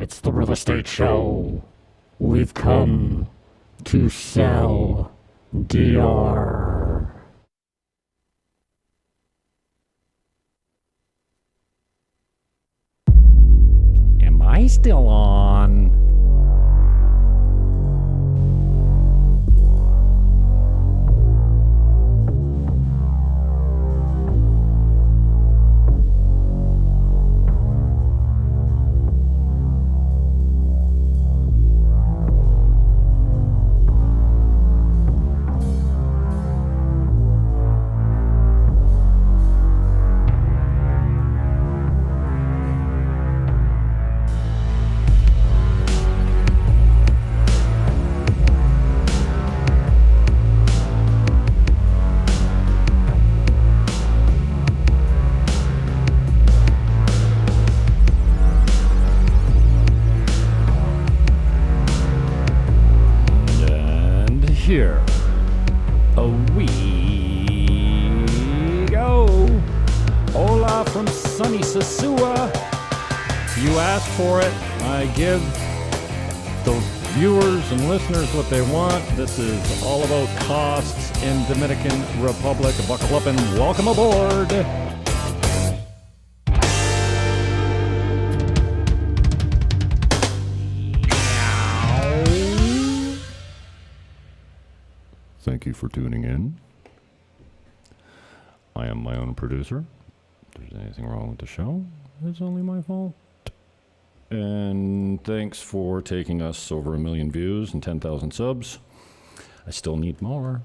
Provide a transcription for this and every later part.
It's the real estate show. We've come to sell DR. Am I still on? Here we go. Hola from sunny Sosua. You asked for it. I give the viewers and listeners what they want. This is all about costs in Dominican Republic. Buckle up and welcome aboard. Thank you for tuning in. I am my own producer. If there's anything wrong with the show, it's only my fault. And thanks for taking us over 1 million views and 10,000 subs. I still need more.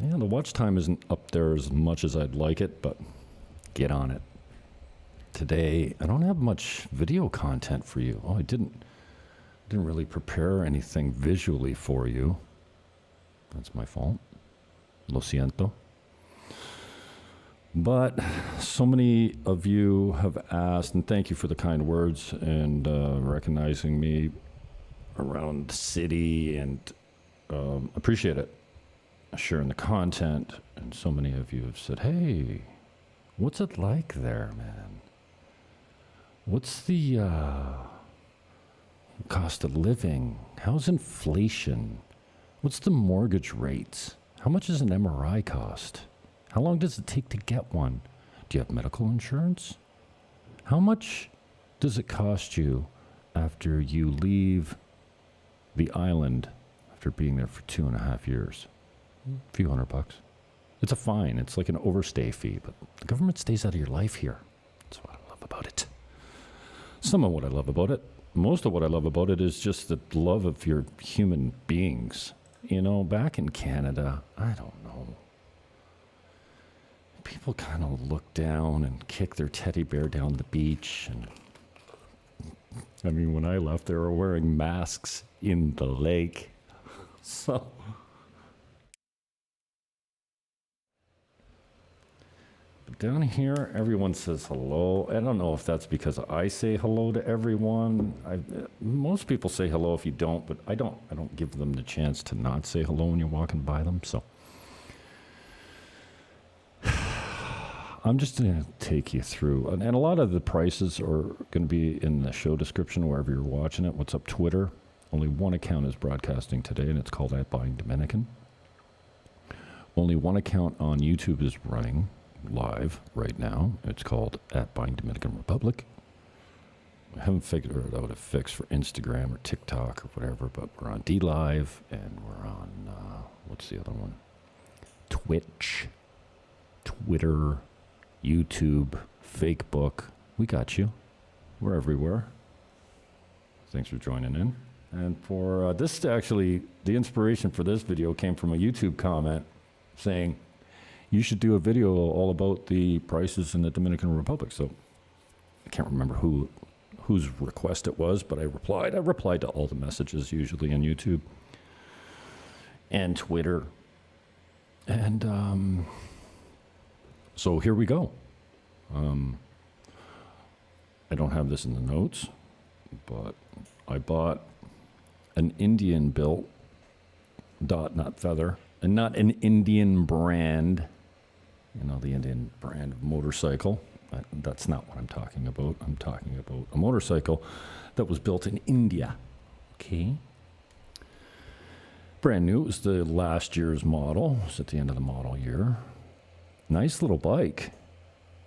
Yeah, the watch time isn't up there as much as I'd like it, but get on it. Today, I don't have much video content for you. Oh, I didn't really prepare anything visually for you. That's my fault. Lo siento. But so many of you have asked, and thank you for the kind words and recognizing me around the city, and appreciate it. Sharing the content. And so many of you have said, hey, what's it like there, man? What's the cost of living? How's inflation? What's the mortgage rates? How much does an MRI cost? How long does it take to get one? Do you have medical insurance? How much does it cost you after you leave the island after being there for 2.5 years? A few $100. It's a fine. It's like an overstay fee, but the government stays out of your life here. That's what I love about it. Some of what I love about it. Most of what I love about it is just the love of your human beings. You know, back in Canada, I don't know. People kind of look down and kick their teddy bear down the beach. And I mean, when I left, they were wearing masks in the lake. So but down here, everyone says hello. I don't know if that's because I say hello to everyone. Most people say hello if you don't, but I don't give them the chance to not say hello when you're walking by them. So I'm just going to take you through. And a lot of the prices are going to be in the show description wherever you're watching it. What's up, Twitter? Only one account is broadcasting today, and it's called @BuyingDominican. Only one account on YouTube is running live right now. It's called @BuyingDominicanRepublic. I haven't figured out a fix for Instagram or TikTok or whatever, but we're on DLive and we're on, what's the other one? Twitch, Twitter, YouTube, Facebook. We got you. We're everywhere. Thanks for joining in. And for this, actually, the inspiration for this video came from a YouTube comment saying, you should do a video all about the prices in the Dominican Republic. So I can't remember whose request it was, but I replied. I replied to all the messages usually on YouTube and Twitter. And so here we go. I don't have this in the notes, but I bought an Indian built dot, not feather, and not an Indian brand, you know, the Indian brand of motorcycle. That's not what I'm talking about. I'm talking about a motorcycle that was built in India. Okay. Brand new. It was the last year's model. It was at the end of the model year. Nice little bike.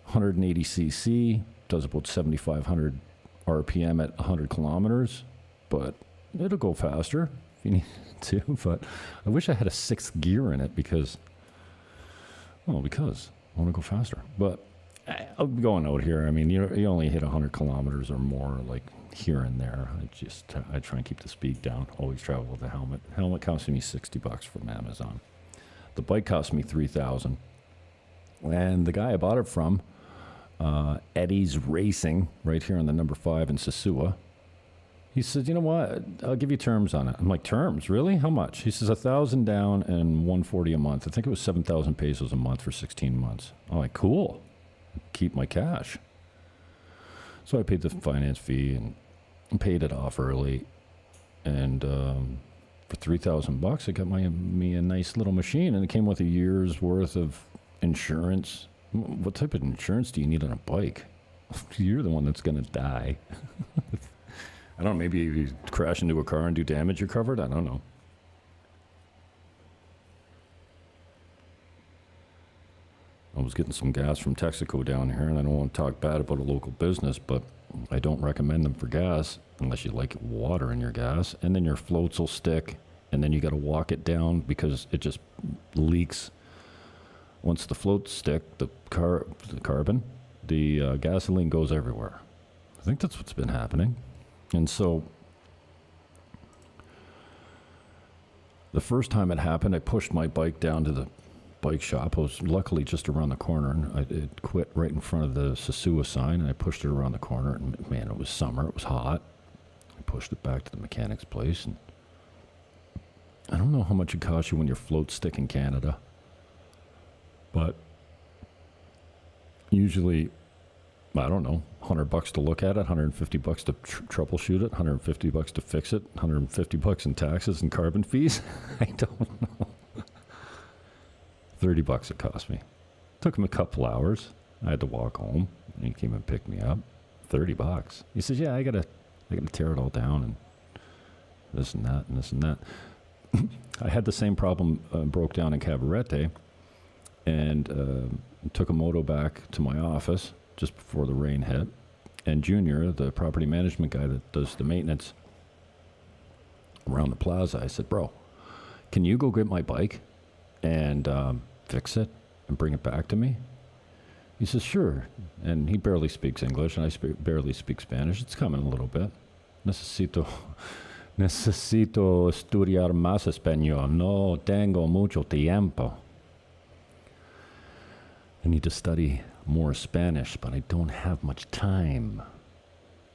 180cc. Does about 7,500 RPM at 100 kilometers. But it'll go faster if you need to. But I wish I had a sixth gear in it because I want to go faster. But I'm going out here. I mean, you only hit 100 kilometers or more, like here and there. I try and keep the speed down. Always travel with a helmet. Helmet cost me $60 from Amazon. The bike cost me $3,000. And the guy I bought it from, Eddie's Racing, right here on the number 5 in Sosua. He said, you know what? I'll give you terms on it. I'm like, terms? Really? How much? He says, 1,000 down and 140 a month. I think it was 7,000 pesos a month for 16 months. I'm like, cool. Keep my cash. So I paid the finance fee and paid it off early. And for $3,000, I got me a nice little machine. And it came with a year's worth of insurance. What type of insurance do you need on a bike? You're the one that's going to die. I don't know, maybe if you crash into a car and do damage, you're covered? I don't know. I was getting some gas from Texaco down here, and I don't want to talk bad about a local business, but I don't recommend them for gas unless you like water in your gas. And then your floats will stick, and then you got to walk it down because it just leaks. Once the floats stick, the carbon, the gasoline goes everywhere. I think that's what's been happening. And so the first time it happened, I pushed my bike down to the bike shop. I was luckily just around the corner, and it quit right in front of the Sosua sign, and I pushed it around the corner, and man, it was summer. It was hot. I pushed it back to the mechanic's place, and I don't know how much it costs you when your floats stick in Canada, but usually, I don't know, $100 to look at it, $150 to troubleshoot it, $150 to fix it, $150 in taxes and carbon fees. I don't know. $30 it cost me. Took him a couple hours. I had to walk home, and he came and picked me up. $30. He says, "Yeah, I gotta tear it all down and this and that and this and that." I had the same problem. Broke down in Cabarete, and took a moto back to my office just before the rain hit. And Junior, the property management guy that does the maintenance around the plaza, I said, "Bro, can you go get my bike and fix it and bring it back to me?" He says, "Sure." And he barely speaks English, and I barely speak Spanish. It's coming a little bit. Necesito estudiar más español. No tengo mucho tiempo. I need to study more Spanish, but I don't have much time.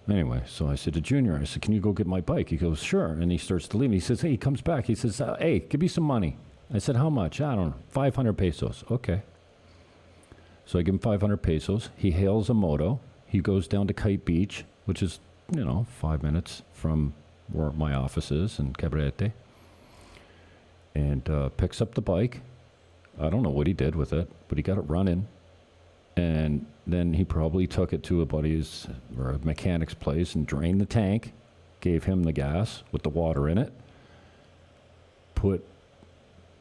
Anyway, so I said to Junior, I said, "Can you go get my bike?" He goes, "Sure." And he starts to leave. He says, he comes back. He says, "Hey, give me some money." I said, "How much?" "I don't know, 500 pesos. Okay. So I give him 500 pesos. He hails a moto. He goes down to Kite Beach, which is, 5 minutes from where my office is in Cabarete, and picks up the bike. I don't know what he did with it, but he got it running. And then he probably took it to a buddy's or a mechanic's place and drained the tank, gave him the gas with the water in it, put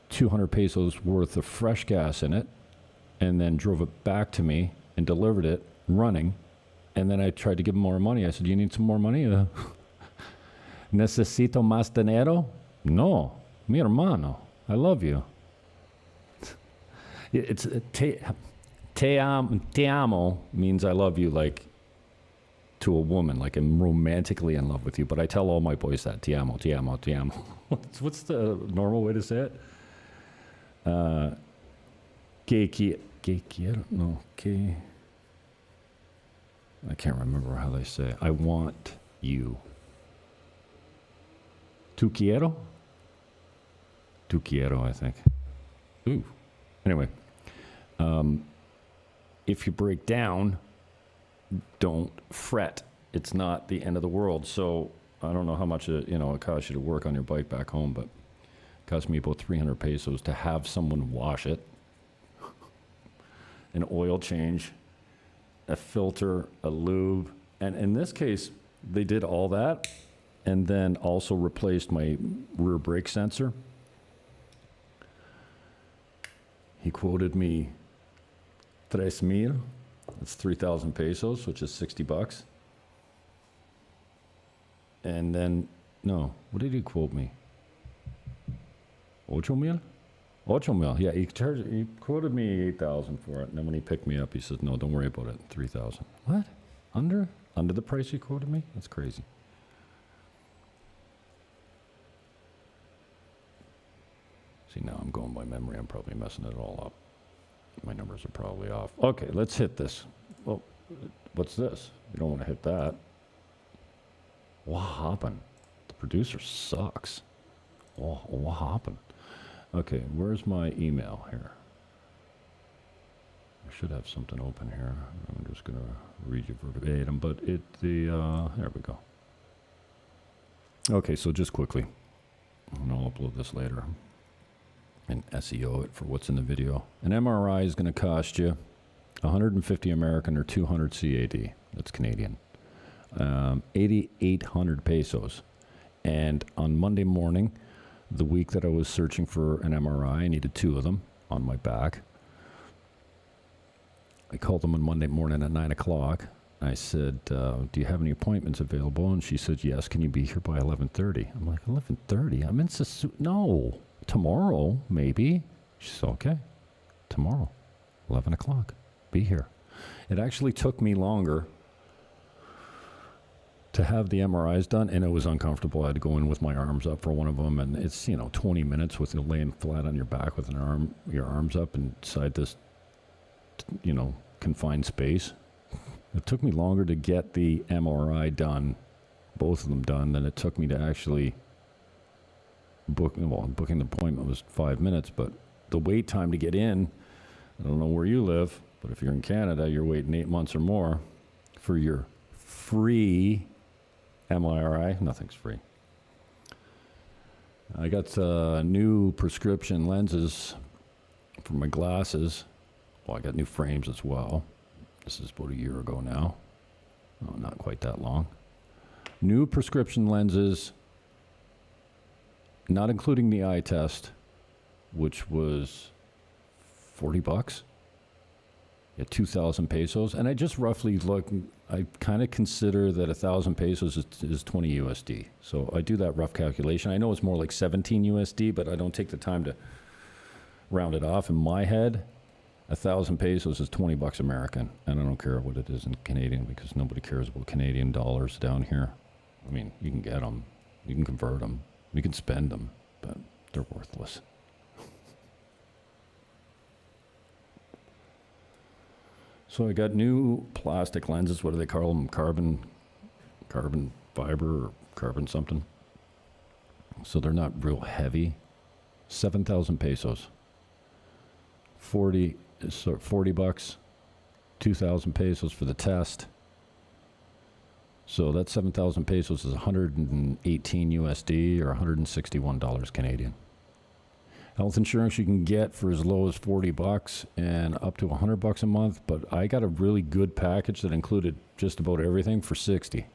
200 pesos worth of fresh gas in it, and then drove it back to me and delivered it running. And then I tried to give him more money. I said, "Do you need some more money?" "Necesito más dinero?" "No, mi hermano, I love you." It's te amo means I love you, like to a woman, like I'm romantically in love with you. But I tell all my boys that, te amo, te amo, te amo. What's the normal way to say it? Que quiero? No, que... I can't remember how they say it. I want you. Tu quiero? Tu quiero, I think. Ooh. Anyway. If you break down, don't fret. It's not the end of the world. So I don't know how much it costs you to work on your bike back home, but it cost me about 300 pesos to have someone wash it, an oil change, a filter, a lube, and in this case, they did all that, and then also replaced my rear brake sensor. He quoted me 3,000. That's 3,000 pesos, which is 60 bucks. And then, no, what did he quote me? 8,000? 8,000, yeah, he quoted me 8,000 for it. And then when he picked me up, he said, no, don't worry about it, 3,000. What? Under the price he quoted me? That's crazy. See, now I'm going by memory. I'm probably messing it all up. My numbers are probably off. Okay, let's hit this. Well, what's this? You don't want to hit that. What happened? The producer sucks. What happened? Okay, where's my email here? I should have something open here. I'm just going to read you verbatim, but there we go. Okay, so just quickly, and I'll upload this later and SEO it for what's in the video. An MRI is going to cost you 150 American or 200 CAD. That's Canadian. 8,800 pesos. And on Monday morning, the week that I was searching for an MRI, I needed 2 of them on my back. I called them on Monday morning at 9 o'clock. I said, do you have any appointments available? And she said, yes. Can you be here by 11:30? I'm like, 11:30? I'm in No. Tomorrow, maybe. She said, okay. Tomorrow, 11 o'clock. Be here. It actually took me longer to have the MRIs done, and it was uncomfortable. I had to go in with my arms up for one of them, and it's, 20 minutes with you laying flat on your back with your arms up inside this, confined space. It took me longer to get the MRI done, both of them done, than it took me to actually booking the appointment was 5 minutes, but the wait time to get in, I don't know where you live, but if you're in Canada, you're waiting 8 months or more for your free MRI. Nothing's free. I got new prescription lenses for my glasses. Well, I got new frames as well. This is about a year ago now. Oh, not quite that long. New prescription lenses, not including the eye test, which was 40 bucks. Yeah, 2,000 pesos. And I just roughly look, I kind of consider that 1,000 pesos is 20 USD. So I do that rough calculation. I know it's more like 17 USD, but I don't take the time to round it off. In my head, 1,000 pesos is 20 bucks American. And I don't care what it is in Canadian, because nobody cares about Canadian dollars down here. I mean, you can get them, you can convert them, you can spend them, but they're worthless. So I got new plastic lenses. What do they call them? Carbon fiber or carbon something. So they're not real heavy. 7,000 pesos. 40 bucks. 2,000 pesos for the test. So that 7,000 pesos is 118 USD or $161 Canadian. Health insurance you can get for as low as 40 bucks and up to 100 bucks a month, but I got a really good package that included just about everything for 60.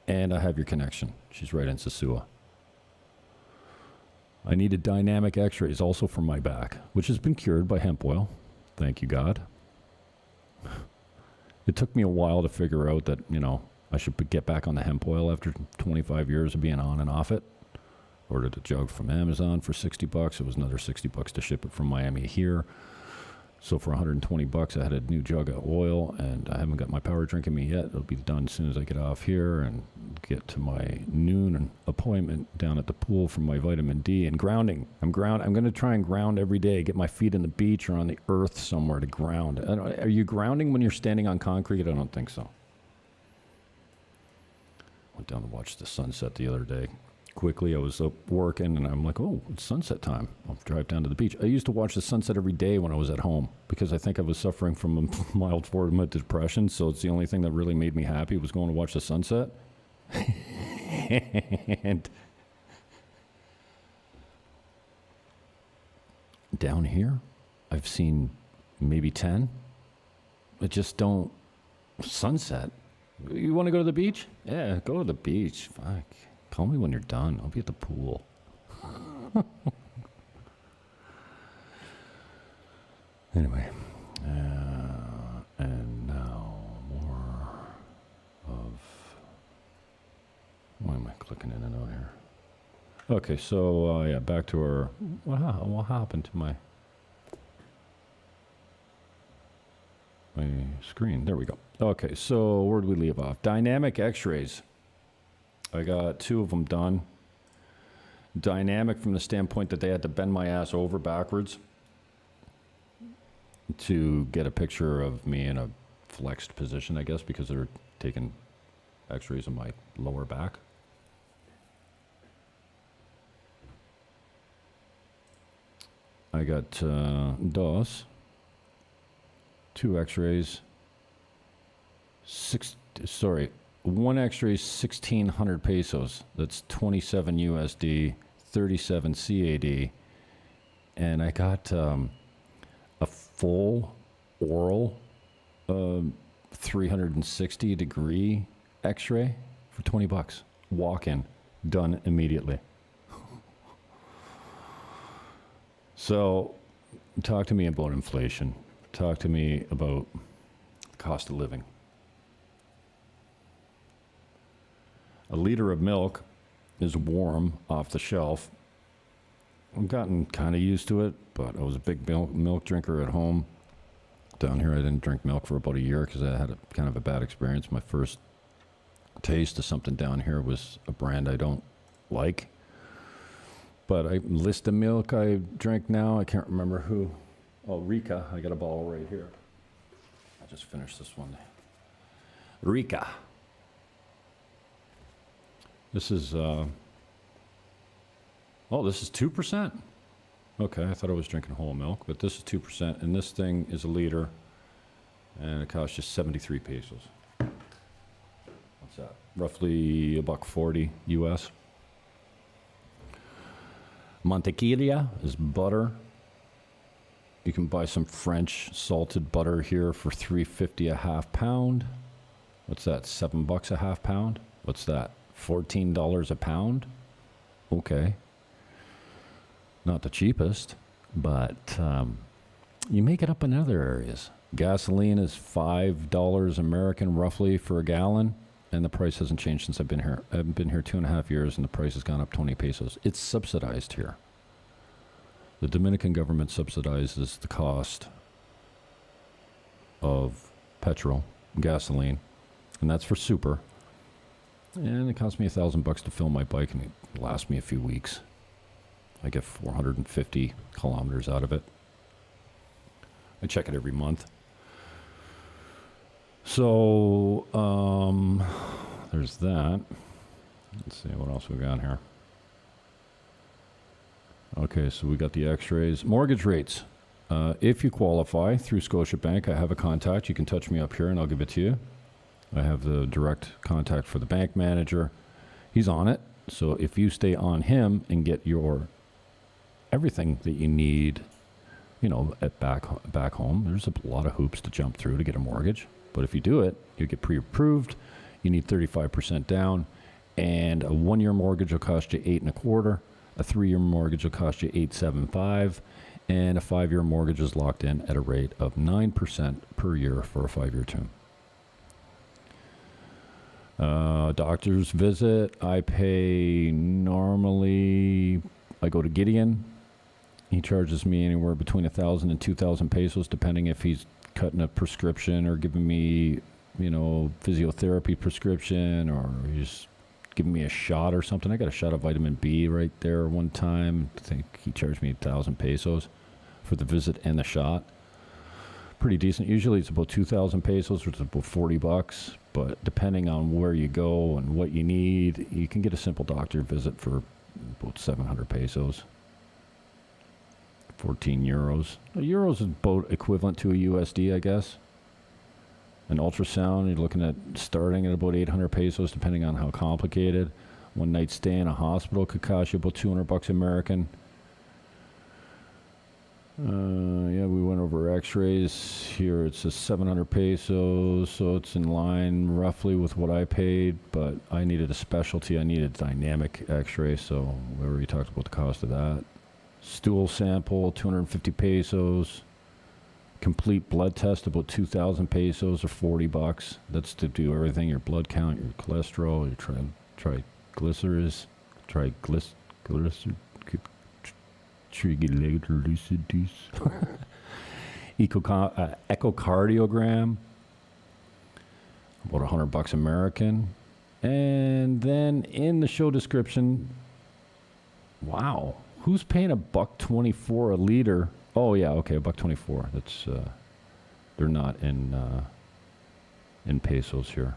And I have your connection. She's right in Sosua. I needed dynamic Xrays also for my back, which has been cured by hemp oil. Thank you, God. It took me a while to figure out that, I should get back on the hemp oil after 25 years of being on and off it. Ordered a jug from Amazon for 60 bucks. It was another 60 bucks to ship it from Miami here. So for 120 bucks, I had a new jug of oil, and I haven't got my power drink in me yet. It'll be done as soon as I get off here and get to my noon appointment down at the pool for my vitamin D and grounding. I'm going to try and ground every day, get my feet in the beach or on the earth somewhere to ground. Are you grounding when you're standing on concrete? I don't think so. Went down to watch the sunset the other day. Quickly, I was up working, and I'm like, oh, it's sunset time. I'll drive down to the beach. I used to watch the sunset every day when I was at home because I think I was suffering from a mild form of depression, so it's the only thing that really made me happy was going to watch the sunset. And down here, I've seen maybe 10. I just don't Sunset? You want to go to the beach? Yeah, go to the beach. Fuck. Call me when you're done. I'll be at the pool. Anyway. And now more of... Why am I clicking in and out here? Okay, so yeah, back to our... What happened to my screen? There we go. Okay, so where did we leave off? Dynamic X-rays. I got 2 of them done. Dynamic from the standpoint that they had to bend my ass over backwards to get a picture of me in a flexed position, I guess, because they're taking X-rays of my lower back. I got two X-rays. One X-ray is 1,600 pesos. That's 27 USD, 37 CAD, and I got a full oral 360 degree X-ray for $20. Walk-in, done immediately. So, talk to me about inflation. Talk to me about cost of living. A liter of milk is warm off the shelf. I've gotten kind of used to it, but I was a big milk drinker at home. Down here, I didn't drink milk for about a year because I had kind of a bad experience. My first taste of something down here was a brand I don't like. But I list the milk I drink now. I can't remember who. Oh, Rika. I got a bottle right here. I just finished this one. Rika. This is, this is 2%. Okay, I thought I was drinking whole milk, but this is 2%, and this thing is a liter, and it costs just 73 pesos. What's that? Roughly $1.40 US. Mantequilla is butter. You can buy some French salted butter here for $3.50 a half pound. What's that? $7 a half pound? What's that? $14 a pound? Okay. Not the cheapest, but you make it up in other areas. Gasoline is $5 American roughly for a gallon, and the price hasn't changed since I've been here. I've been here 2.5 years, and the price has gone up 20 pesos. It's subsidized here. The Dominican government subsidizes the cost of petrol, gasoline, and that's for super. And it cost me $1,000 to fill my bike, and it lasts me a few weeks. I get 450 kilometers out of it. I check it every month. So, there's that. Let's see what else we got here. Okay, so we got the X-rays. Mortgage rates. If you qualify through Scotiabank, I have a contact. You can touch me up here and I'll give it to you. I have the direct contact for the bank manager. He's on it. So if you stay on him and get your everything that you need, at back home, there's a lot of hoops to jump through to get a mortgage. But if you do it, you get pre-approved. You need 35% down, and a 1-year mortgage will cost you 8.25. A 3-year mortgage will cost you 8.75, and a 5-year mortgage is locked in at a rate of 9% per year for a 5-year term. Doctor's visit, I pay normally, I go to Gideon. He charges me anywhere between 1,000 and 2,000 pesos, depending if he's cutting a prescription or giving me, physiotherapy prescription, or he's giving me a shot or something. I got a shot of vitamin B right there one time. I think he charged me 1,000 pesos for the visit and the shot. Pretty decent. Usually it's about 2,000 pesos, which is about $40. But depending on where you go and what you need, you can get a simple doctor visit for about 700 pesos. 14 euros. A euro is about equivalent to a USD, I guess. An ultrasound, you're looking at starting at about 800 pesos, depending on how complicated. One night stay in a hospital could cost you about $200 American. We went over Xrays here. It says 700 pesos, so it's in line roughly with what I paid, but I needed a specialty. I needed dynamic X-ray, so we already talked about the cost of that. Stool sample, 250 pesos. Complete blood test, about 2,000 pesos or $40. That's to do everything, your blood count, your cholesterol, your triglycerides, echocardiogram, about $100 American. And then in the show description, wow, who's paying $1.24 a liter? Oh yeah, okay, $1.24. That's they're not in pesos here.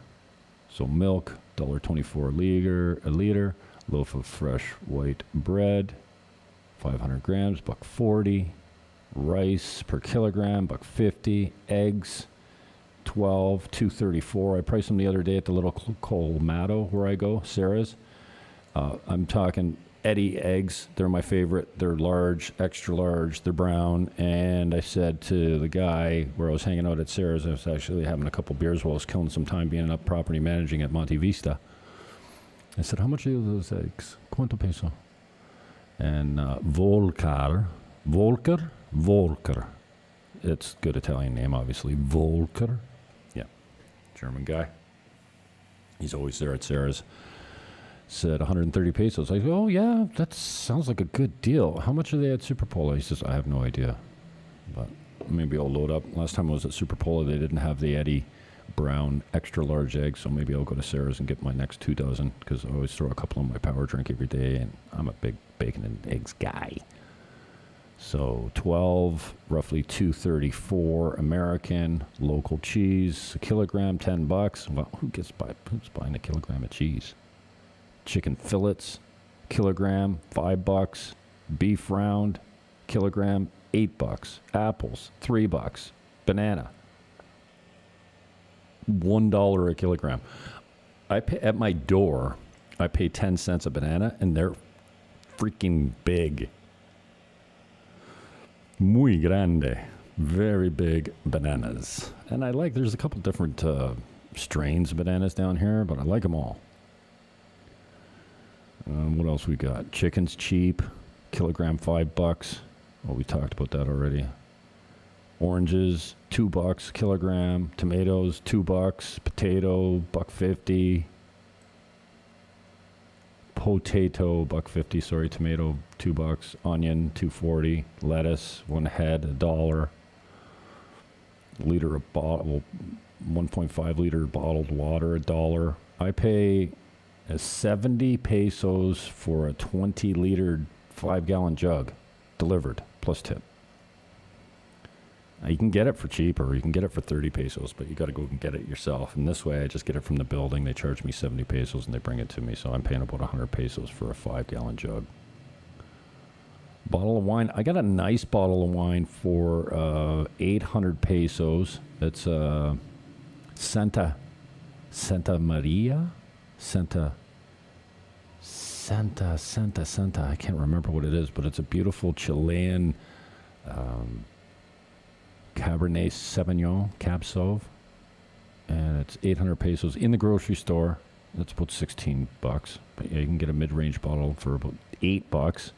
So milk, $1.24 a liter. Loaf of fresh white bread, 500 grams, $1.40. Rice per kilogram, $1.50. Eggs, 12, $2.34. I priced them the other day at the little Colmado where I go, Sarah's. I'm talking Eddie eggs. They're my favorite. They're large, extra large. They're brown. And I said to the guy where I was hanging out at Sarah's, I was actually having a couple beers while I was killing some time being up property managing at Monte Vista. I said, how much are those eggs? ¿Cuánto peso? And Volker. It's a good Italian name, obviously. Volker. Yeah. German guy. He's always there at Sarah's. Said 130 pesos. I go, oh, yeah, that sounds like a good deal. How much are they at Super Polo? He says, I have no idea. But maybe I'll load up. Last time I was at Super Polo, they didn't have the Eddie brown extra large eggs, so maybe I'll go to Sarah's and get my next 2 dozen, because I always throw a couple in my power drink every day, and I'm a big bacon and eggs guy. So 12, roughly $2.34 American. Local cheese, a kilogram, $10. Well, who's buying a kilogram of cheese? Chicken fillets, kilogram, $5. Beef round, kilogram, $8. Apples, $3. Banana, $1 a kilogram. I pay, at my door, I pay 10 cents a banana, and they're freaking big. Muy grande. Very big bananas. And there's a couple different strains of bananas down here, but I like them all. What else we got? Chicken's cheap. Kilogram, $5. Well, we talked about that already. Oranges, $2 kilogram. Tomatoes, $2. Potato, $1.50. Potato, $1.50. Sorry, tomato, $2. Onion, $2.40. Lettuce, one head, $1. Liter of bottle, 1.5 liter bottled water, $1. I pay 70 pesos for a 20 liter 5-gallon jug delivered plus tip. Now, you can get it for cheaper, or you can get it for 30 pesos, but you got to go and get it yourself. And this way, I just get it from the building. They charge me 70 pesos and they bring it to me. So I'm paying about 100 pesos for a 5-gallon jug. Bottle of wine. I got a nice bottle of wine for 800 pesos. It's Santa Maria? Santa. I can't remember what it is, but it's a beautiful Chilean Cabernet Sauvignon, Cab Sauv. And it's 800 pesos in the grocery store. That's about $16. But yeah, you can get a mid-range bottle for about $8.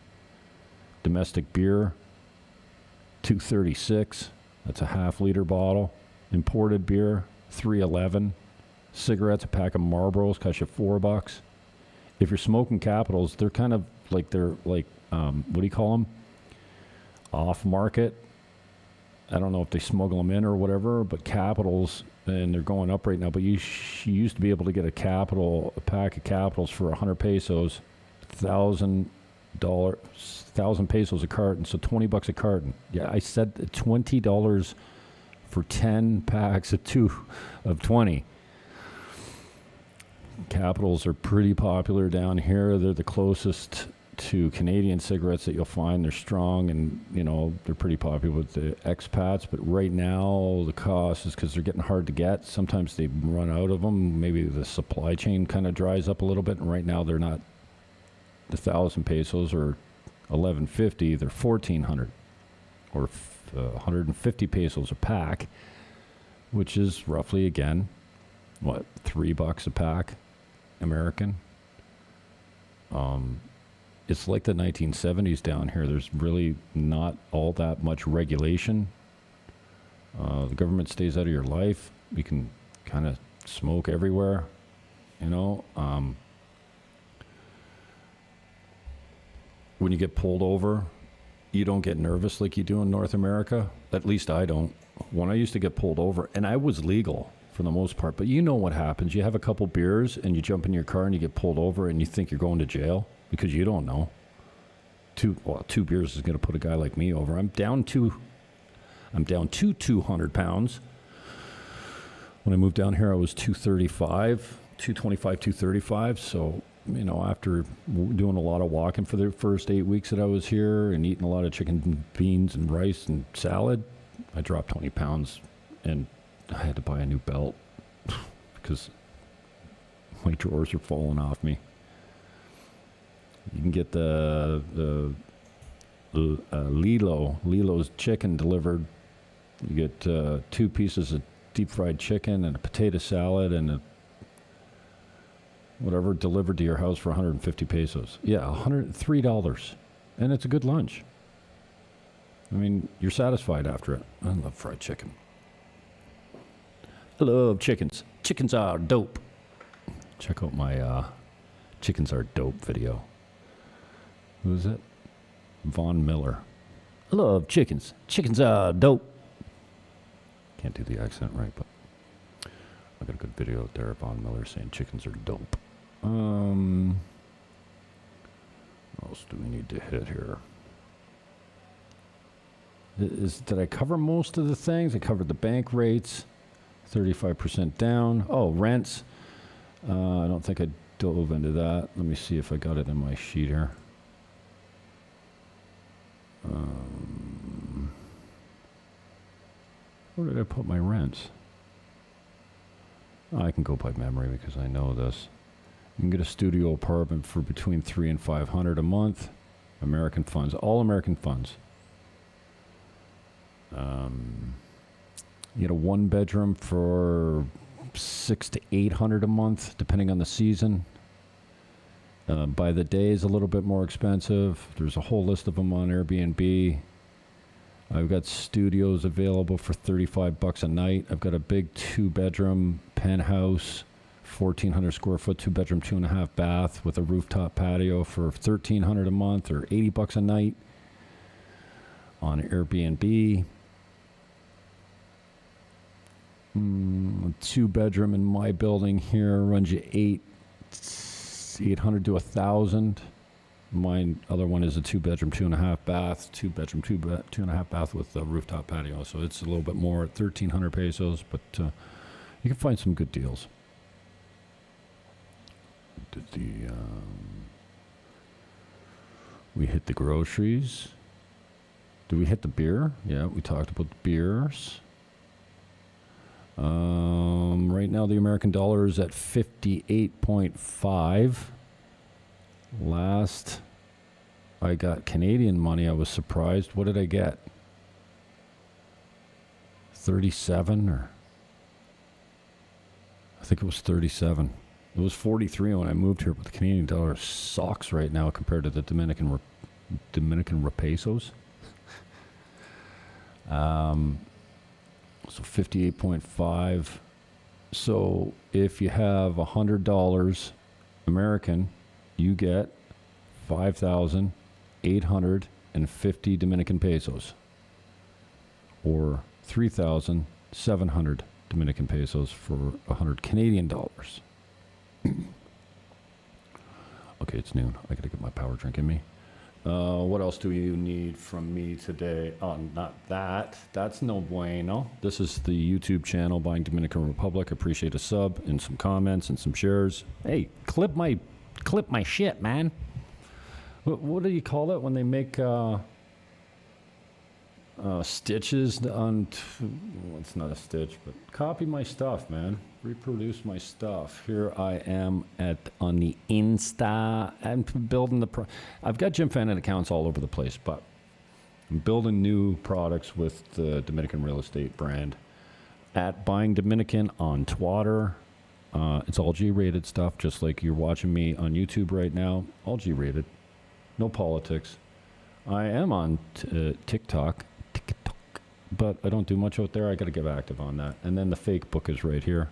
Domestic beer, $2.36. That's a half-liter bottle. Imported beer, $3.11. Cigarettes, a pack of Marlboros cost you $4. If you're smoking Capitals, they're kind of like what do you call them? Off-market. I don't know if they smuggle them in or whatever, but Capitals, and they're going up right now. But you used to be able to get a pack of Capitals for 100 pesos, $1,000 pesos a carton, so $20 a carton. Yeah, I said $20 for 10 packs of 20. Capitals are pretty popular down here. They're the closest to Canadian cigarettes that you'll find. They're strong, and they're pretty popular with the expats. But right now, the cost is because they're getting hard to get. Sometimes they run out of them. Maybe the supply chain kind of dries up a little bit, and right now they're not 1,000 pesos or 11.50. They're 1,400 or 150 pesos a pack, which is roughly, again, what, $3 a pack, American. It's like the 1970s down here. There's really not all that much regulation. The government stays out of your life. You can kind of smoke everywhere, you know. When you get pulled over, you don't get nervous like you do in North America. At least I don't. When I used to get pulled over, and I was legal for the most part, but you know what happens. You have a couple beers and you jump in your car and you get pulled over and you think you're going to jail because you don't know. Two beers is going to put a guy like me over. I'm down to 200 pounds. When I moved down here, I was 235, 235. So, you know, after doing a lot of walking for the first 8 weeks that I was here and eating a lot of chicken and beans and rice and salad, I dropped 20 pounds and I had to buy a new belt because my drawers are falling off me. You can get the Lilo's chicken delivered. You get 2 pieces of deep fried chicken and a potato salad and whatever delivered to your house for 150 pesos. Yeah, $103. And it's a good lunch. I mean, you're satisfied after it. I love fried chicken. I love chickens. Chickens are dope. Check out my Chickens Are Dope video. Who is it? Von Miller. I love chickens. Chickens are dope. Can't do the accent right, but I got a good video out there of Von Miller saying chickens are dope. What else do we need to hit here? Did I cover most of the things? I covered the bank rates, 35% down. Oh, rents. I don't think I dove into that. Let me see if I got it in my sheet here. Where did I put my rents? I can go by memory because I know this. You can get a studio apartment for between $300 and $500 a month. American funds, all American funds. You get a 1-bedroom for $600 to $800 a month, depending on the season. By the day is a little bit more expensive. There's a whole list of them on Airbnb. I've got studios available for $35 a night. I've got a big 2-bedroom penthouse, 1,400 square foot, 2-bedroom, 2.5 bath with a rooftop patio for $1,300 a month or $80 a night on Airbnb. 2-bedroom in my building here runs you $800 to $1,000. My other one is a 2-bedroom, 2.5 bath, 2-bedroom, 2.5 bath with a rooftop patio. So it's a little bit more at 1,300 pesos, but you can find some good deals. We hit the groceries. Did we hit the beer? Yeah, we talked about the beers. Right now the American dollar is at 58.5. Last I got Canadian money, I was surprised. What did I get? 37 or I think it was 37. It was 43 when I moved here, but the Canadian dollar sucks right now compared to the Dominican pesos. So 58.5. So if you have $100 American, you get 5,850 Dominican pesos, or 3,700 Dominican pesos for 100 Canadian dollars. Okay, it's noon. I gotta get my power drink in me. What else do you need from me today? Oh, not that. That's no bueno. This is the YouTube channel, Buying Dominican Republic. Appreciate a sub and some comments and some shares. Hey, clip my shit, man. What do you call it when they make stitches on? Well, it's not a stitch, but copy my stuff, man. Reproduce my stuff. Here I am on the Insta. I'm building I've got Jim Fannin accounts all over the place, but I'm building new products with the Dominican real estate brand at Buying Dominican on Twitter. It's all G-rated stuff, just like you're watching me on YouTube right now. All G-rated. No politics. I am on TikTok, but I don't do much out there. I got to get active on that. And then the fake book is right here.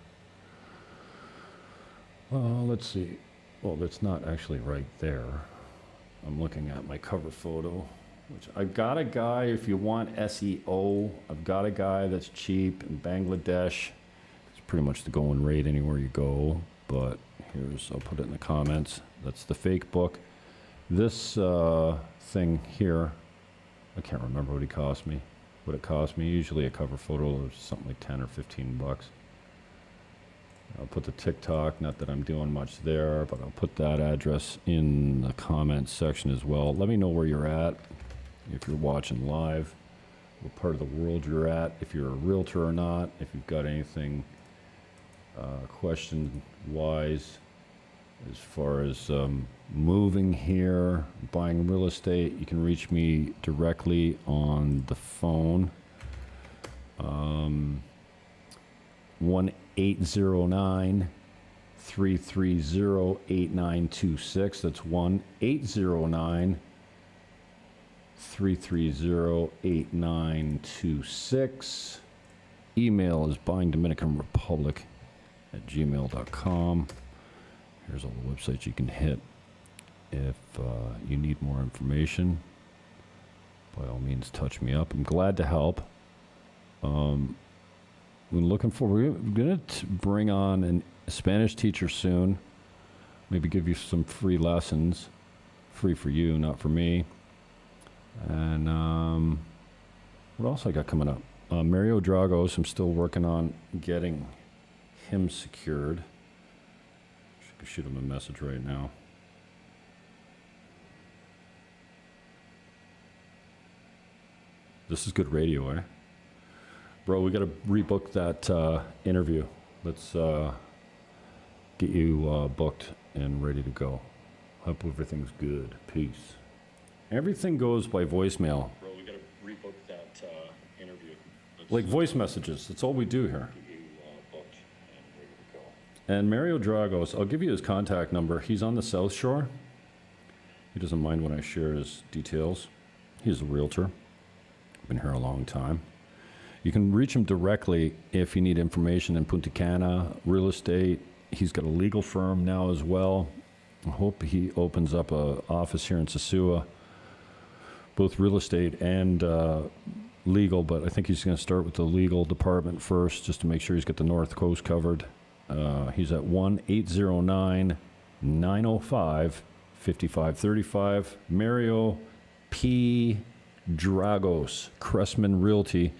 Let's see. Well, it's not actually right there. I'm looking at my cover photo, which I've got a guy, if you want SEO, I've got a guy that's cheap in Bangladesh. It's pretty much the going rate anywhere you go, but I'll put it in the comments. That's the fake book. This thing here, I can't remember what it cost me. Usually a cover photo is something like 10 or 15 bucks. I'll put the TikTok, not that I'm doing much there, but I'll put that address in the comments section as well. Let me know where you're at, if you're watching live, what part of the world you're at, if you're a realtor or not, if you've got anything question-wise as far as moving here, buying real estate. You can reach me directly on the phone. 1-809-330-8926. That's 1-809-330-8926. Email is buyingdominicanrepublic@gmail.com. Here's all the websites you can hit if you need more information. By all means, touch me up. I'm glad to help. We're going to bring on a Spanish teacher soon. Maybe give you some free lessons. Free for you, not for me. And what else I got coming up? Mario Dragos, I'm still working on getting him secured. Shoot him a message right now. This is good radio, eh? Bro, we got to rebook that interview. Let's get you booked and ready to go. Hope everything's good. Peace. Everything goes by voicemail. Bro, we got to rebook that interview. Like voice messages. That's all we do here. And Mario Dragos, I'll give you his contact number. He's on the South Shore. He doesn't mind when I share his details. He's a realtor. Been here a long time. You can reach him directly if you need information in Punta Cana, real estate. He's got a legal firm now as well. I hope he opens up an office here in Sosua, both real estate and legal, but I think he's going to start with the legal department first just to make sure he's got the North Coast covered. He's at 1-809-905-5535. Mario P. Dragos, Cressman Realty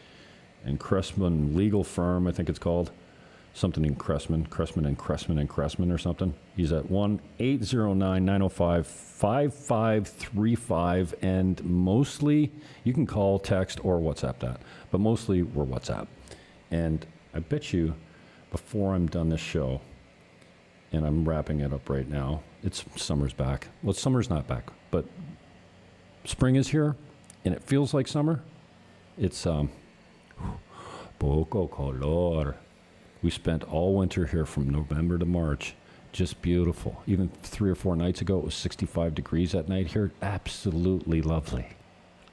and Cressman Legal Firm, I think it's called. Something in Cressman or something. He's at 1-809-905-5535. And mostly, you can call, text, or WhatsApp that. But mostly, we're WhatsApp. And I bet you, before I'm done this show, and I'm wrapping it up right now, summer's back. Well, summer's not back, but spring is here, and it feels like summer. It's poco color. We spent all winter here from November to March. Just beautiful. Even 3 or 4 nights ago, it was 65 degrees at night here. Absolutely lovely.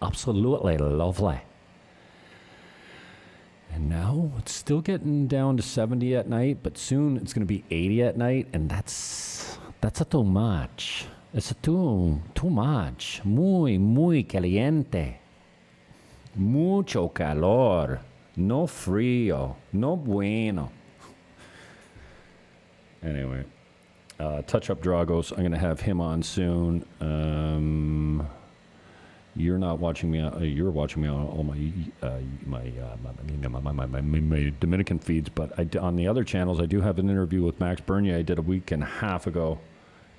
Absolutely lovely. And now it's still getting down to 70 at night, but soon it's going to be 80 at night, and that's too much. It's too much. Muy caliente. Mucho calor. No frío. No bueno. Anyway, Touch Up Dragos. I'm going to have him on soon. You're not watching me. You're watching me on all my Dominican feeds, but on the other channels, I do have an interview with Max Bernier. I did a week and a half ago.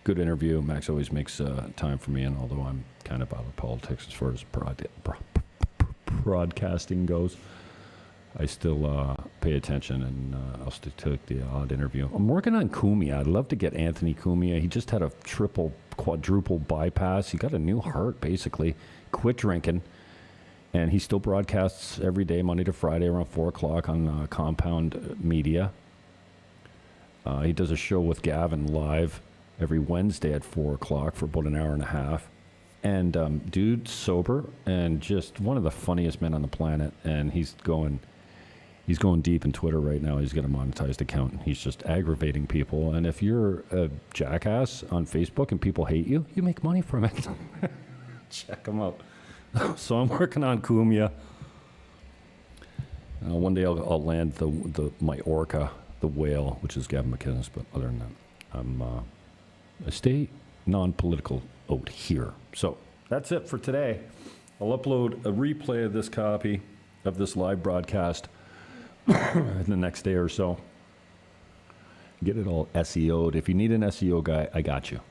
Good interview. Max always makes time for me, and although I'm kind of out of politics as far as broadcasting goes, I still pay attention, and I'll still take the odd interview. I'm working on Cumia. I'd love to get Anthony Cumia. He just had a quadruple bypass. He got a new heart, basically. Quit drinking. And he still broadcasts every day, Monday to Friday, around 4 o'clock on Compound Media. He does a show with Gavin live every Wednesday at 4 o'clock for about an hour and a half. And dude, sober and just one of the funniest men on the planet. And he's going deep in Twitter right now. He's got a monetized account. And he's just aggravating people. And if you're a jackass on Facebook and people hate you, you make money from it. Check him out. So I'm working on Cumia. One day I'll land my orca, the whale, which is Gavin McInnes. But other than that, I stay non-political out here. So that's it for today. I'll upload a replay of this copy of this live broadcast in the next day or so. Get it all SEO'd. If you need an SEO guy, I got you.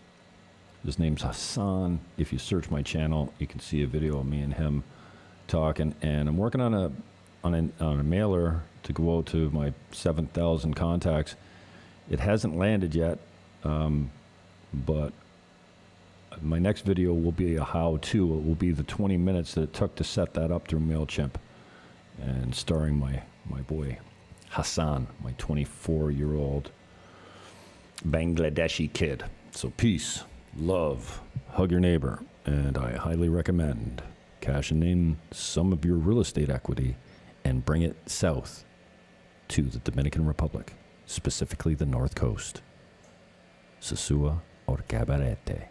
His name's Hassan. If you search my channel, you can see a video of me and him talking. And I'm working on a mailer to go out to my 7,000 contacts. It hasn't landed yet, but my next video will be a how-to. It will be the 20 minutes that it took to set that up through MailChimp, and starring my boy Hassan, my 24-year-old Bangladeshi kid. So peace. Love, hug your neighbor, and I highly recommend cashing in some of your real estate equity and bring it south to the Dominican Republic, specifically the North Coast. Sosua or Cabarete.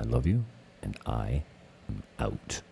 I love you, and I am out.